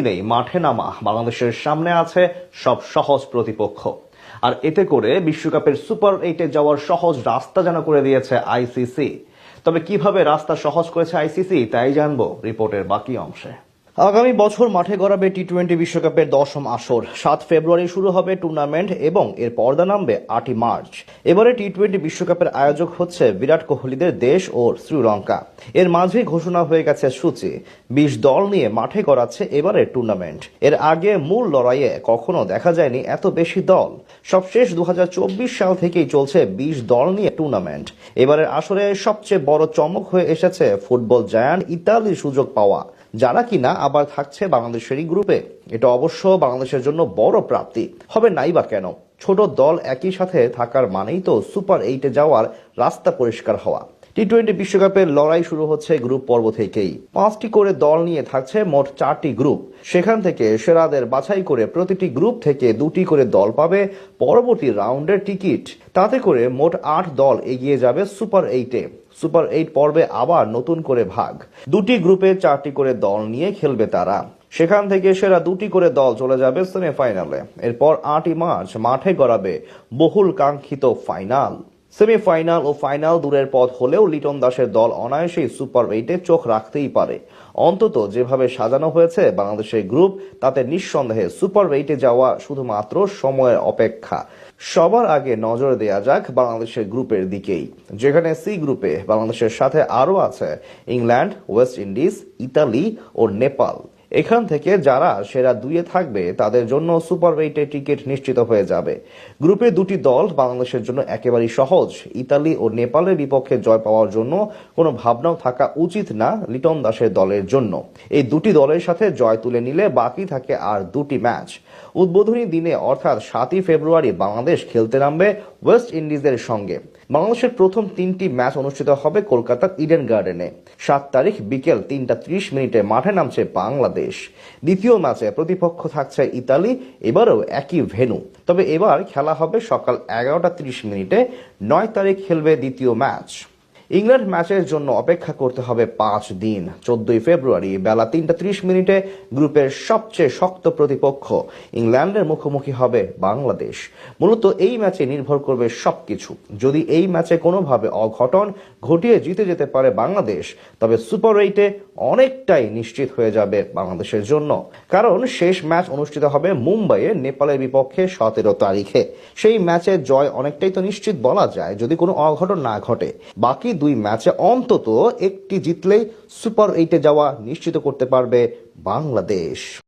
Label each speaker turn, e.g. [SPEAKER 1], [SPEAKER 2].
[SPEAKER 1] নেই মাঠে নামা বাংলাদেশের সামনে আছে সব সহজ প্রতিপক্ষ। আর এতে করে বিশ্বকাপের সুপার এইটে যাওয়ার সহজ রাস্তা যেন করে দিয়েছে আইসিসি। তবে কিভাবে রাস্তা সহজ করেছে আইসিসি তাই জানবো রিপোর্টের বাকি অংশে। আগামী বছর মাঠে গড়াবে টি-20 বিশ্বকাপের 10ম আসর। 7 ফেব্রুয়ারি শুরু হবে টুর্নামেন্ট এবং এর পর্দা নামবে 8 মার্চ। এবারে টি-20 বিশ্বকাপের আয়োজক হচ্ছে বিরাট কোহলিদের দেশ ও শ্রীলঙ্কা। এর মাঝেই ঘোষণা হয়ে গেছে সূচি। 20 দল নিয়ে মাঠে গড়াচ্ছে এবারে টুর্নামেন্ট। এর আগে মূল লড়াইয়ে কখনো দেখা যায়নি এত বেশি দল। সবশেষ 2024 সাল থেকেই চলছে 20 দল নিয়ে টুর্নামেন্ট। এবারের আসরে সবচেয়ে বড় চমক হয়ে এসেছে ফুটবল জায়ান্ট ইতালির সুযোগ পাওয়া, যারা কিনা আবার থাকছে বাংলাদেশেরই গ্রুপে। এটা অবশ্য বাংলাদেশের জন্য বড় প্রাপ্তি হবে, নাই বা কেন। ছোট দল একই সাথে থাকার মানেই তো সুপার এইটে যাওয়ার রাস্তা পরিষ্কার হওয়া। টি-20 বিশ্বকাপের লড়াই শুরু হচ্ছে গ্রুপ পর্ব থেকেই। 5টি করে দল নিয়ে থাকছে মোট 4টি গ্রুপ। সেখান থেকে সেরাদের বাছাই করে প্রতিটি গ্রুপ থেকে 2টি করে দল পাবে পরবর্তী রাউন্ডের টিকিট। তাতে করে মোট 8 দল এগিয়ে যাবে সুপার এইটে। সুপার 8 পর্বে আবার নতুন করে ভাগ। 2টি গ্রুপে 4টি করে দল নিয়ে খেলবে তারা। সেখান থেকে সেরা 2টি করে দল চলে যাবে সেমিফাইনালে। এরপর 8 মার্চ মাঠে গড়াবে বহুল কাঙ্ক্ষিত ফাইনাল। সেমিফাইনাল ও ফাইনাল দূরের পথ হলেও লিটন দাসের দল অনায়াসেই সুপার এইটে চোখ রাখতেই পারে। অন্তত যেভাবে সাজানো হয়েছে বাংলাদেশের গ্রুপ, তাতে নিঃসন্দেহে সুপার এইটে যাওয়া শুধুমাত্র সময়ের অপেক্ষা। সবার আগে নজর দেয়া যাক বাংলাদেশের গ্রুপের দিকেই, যেখানে সি গ্রুপে বাংলাদেশের সাথে আরও আছে ইংল্যান্ড, ওয়েস্ট ইন্ডিজ, ইতালি ও নেপাল। এখান থেকে যারা সেরা 2-এ থাকবে তাদের জন্য সুপার এইটে টিকিট নিশ্চিত হয়ে যাবে। গ্রুপে 2টি দল বাংলাদেশের জন্য একেবারেই সহজ। ইতালি ও নেপালের বিপক্ষে জয় পাওয়ার জন্য কোনো ভাবনাও থাকা উচিত না লিটন দাসের দলের জন্য। এই 2টি দলের সাথে জয় তুলে নিলে বাকি থাকে আর 2টি ম্যাচ। উদ্বোধনী দিনে অর্থাৎ 7 ফেব্রুয়ারি বাংলাদেশ খেলতে নামবে ওয়েস্ট ইন্ডিজের সঙ্গে। বাংলাদেশের প্রথম 3টি ম্যাচ অনুষ্ঠিত হবে কলকাতার ইডেন গার্ডেনে। 7 তারিখ বিকেল 3টা 30 মাঠে নামছে বাংলাদেশ। দ্বিতীয় ম্যাচে প্রতিপক্ষ থাকছে ইতালি, এবারও একই ভেন্যু। তবে এবার খেলা হবে সকাল 11টা 30 9 তারিখ খেলবে দ্বিতীয় ম্যাচ। ইংল্যান্ড ম্যাচের জন্য অপেক্ষা করতে হবে 5 দিন। 14 ফেব্রুয়ারি বেলা 3টা 30 গ্রুপের সবচেয়ে শক্ত প্রতিপক্ষ ইংল্যান্ডের মুখোমুখি হবে বাংলাদেশ। মূলত এই ম্যাচে নির্ভর করবে সবকিছু। যদি এই ম্যাচে কোনোভাবে অঘটন ঘটিয়ে জিতে যেতে পারে বাংলাদেশ, তবে সুপার এইটে অনেকটাই নিশ্চিত হয়ে যাবে বাংলাদেশের জন্য। কারণ শেষ ম্যাচ অনুষ্ঠিত হবে মুম্বাইয়ে নেপালের বিপক্ষে 17 তারিখে। সেই ম্যাচে জয় অনেকটাই তো নিশ্চিত বলা যায়, যদি কোনো অঘটন না ঘটে। বাকি 2 ম্যাচে অন্তত একটি জিতলেই সুপার এইটে যাওয়া নিশ্চিত করতে পারবে বাংলাদেশ।